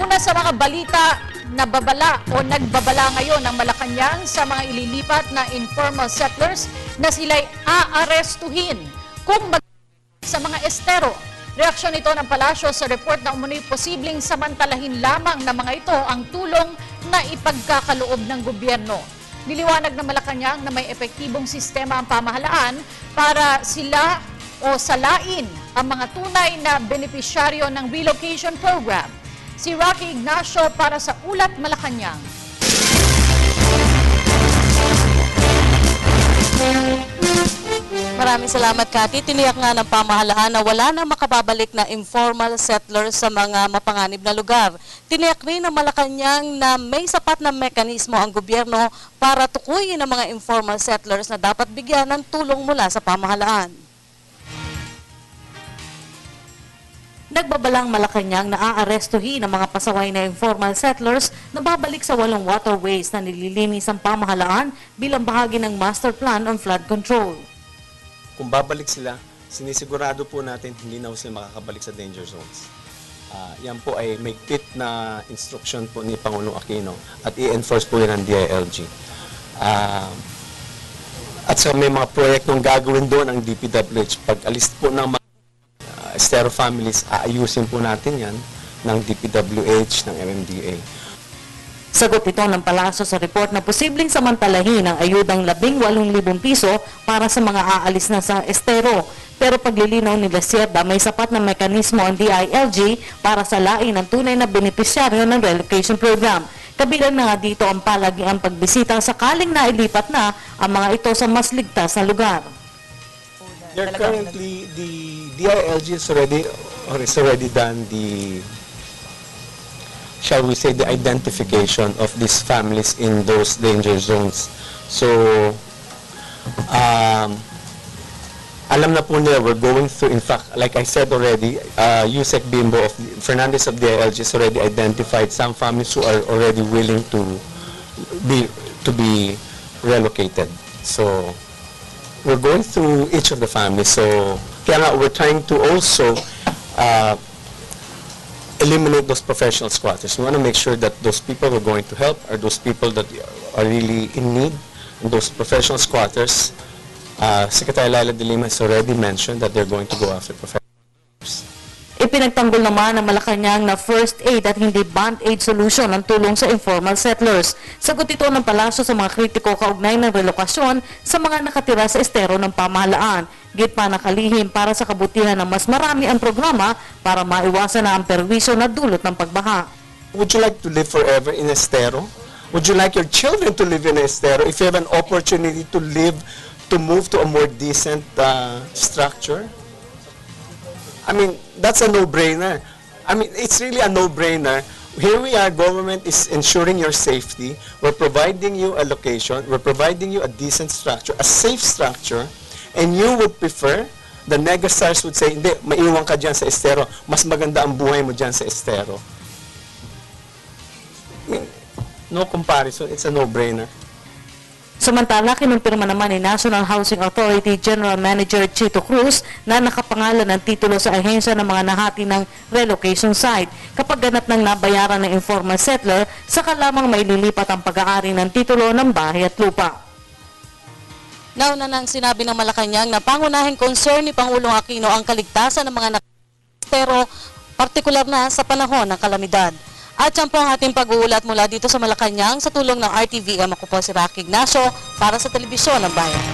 Una sa mga balita na babala o nagbabala ngayon ng Malacanang sa mga ililipat na informal settlers na sila'y aarestuhin kung sa mga estero. Reaksyon ito ng palasyo sa report na umunoy posibleng samantalahin lamang ng mga ito ang tulong na ipagkakaloob ng gobyerno. Niliwanag ng Malacanang na may epektibong sistema ang pamahalaan para sila o salain ang mga tunay na benepisyaryo ng relocation program. Si Rocky Ignacio para sa Ulat Malacanang. Maraming salamat, Cathy. Tiniyak nga ng pamahalaan na wala na makababalik na informal settlers sa mga mapanganib na lugar. Tiniyak rin ng Malacanang na may sapat na mekanismo ang gobyerno para tukuyin ang mga informal settlers na dapat bigyan ng tulong mula sa pamahalaan. Nagbabalang Malacanang na aarestuhin ang mga pasaway na informal settlers na babalik sa walong waterways na nililinis ang pamahalaan bilang bahagi ng Master Plan on Flood Control. Kung babalik sila, sinisigurado po natin hindi na sila makakabalik sa danger zones. Yan po ay may pit na instruction po ni Pangulong Aquino at i-enforce po yan ng DILG. At so may mga proyektong gagawin doon ang DPWH. Pag alis po ng mga estero families, aayusin po natin yan ng DPWH, ng MMDA. Sagot ito ng palasyo sa report na posibleng samantalahin ang ayudang 18,000 piso para sa mga aalis na sa estero. Pero paglilinaw ni Sierra, may sapat na mekanismo ang DILG para salain ang tunay na benepisyaryo ng relocation program. Kabilang na nga dito ang palagiang pagbisita sakaling nailipat na ang mga ito sa mas ligtas na lugar. Currently, the DILG has already done the, shall we say, the identification of these families in those danger zones. So, alam na po nila, we're going through, in fact, like I said already, Yusek Bimbo of Fernandez of DILG has already identified some families who are already willing to be relocated. So, we're going through each of the families. So, kaya nga, we're trying to also eliminate those professional squatters. We want to make sure that those people we're going to help are those people that are really in need. And those professional squatters, Secretary Laila de Lima has already mentioned that they're going to go after professionals. Ipinagtanggol naman ng Malacanang na first aid at hindi band-aid solution ang tulong sa informal settlers. Sagot ito ng palasyo sa mga kritiko kaugnay ng relokasyon sa mga nakatira sa estero ng pamahalaan. Git pa nakalihim para sa kabutihan ng mas marami ang programa para maiwasan na ang perwisyo na dulot ng pagbaha. Would you like to live forever in estero? Would you like your children to live in estero if you have an opportunity to move to a more decent structure? I mean, that's a no-brainer. I mean, it's really a no-brainer. Here we are, government is ensuring your safety. We're providing you a location. We're providing you a decent structure, a safe structure. And you would prefer, the negastars would say, hindi, maiwan ka dyan sa estero. Mas maganda ang buhay mo dyan sa estero. I mean, no comparison. It's a no-brainer. Samantala, kinumpirma naman ni National Housing Authority General Manager Chito Cruz na nakapangalan ng titulo sa ahensya ng mga nahati ng relocation site. Kapag ganap ng nabayaran ng informal settler, saka lamang maililipat ang pag-aari ng titulo ng bahay at lupa. Nauna nang sinabi ng Malacanang na pangunahing concern ni Pangulong Aquino ang kaligtasan ng mga nakastero, partikular na sa panahon ng kalamidad. At yan po ang ating pag-uulat mula dito sa Malacanang sa tulong ng RTVM. Ako po si Rocky Ignacio para sa Telebisyon ng Bayan.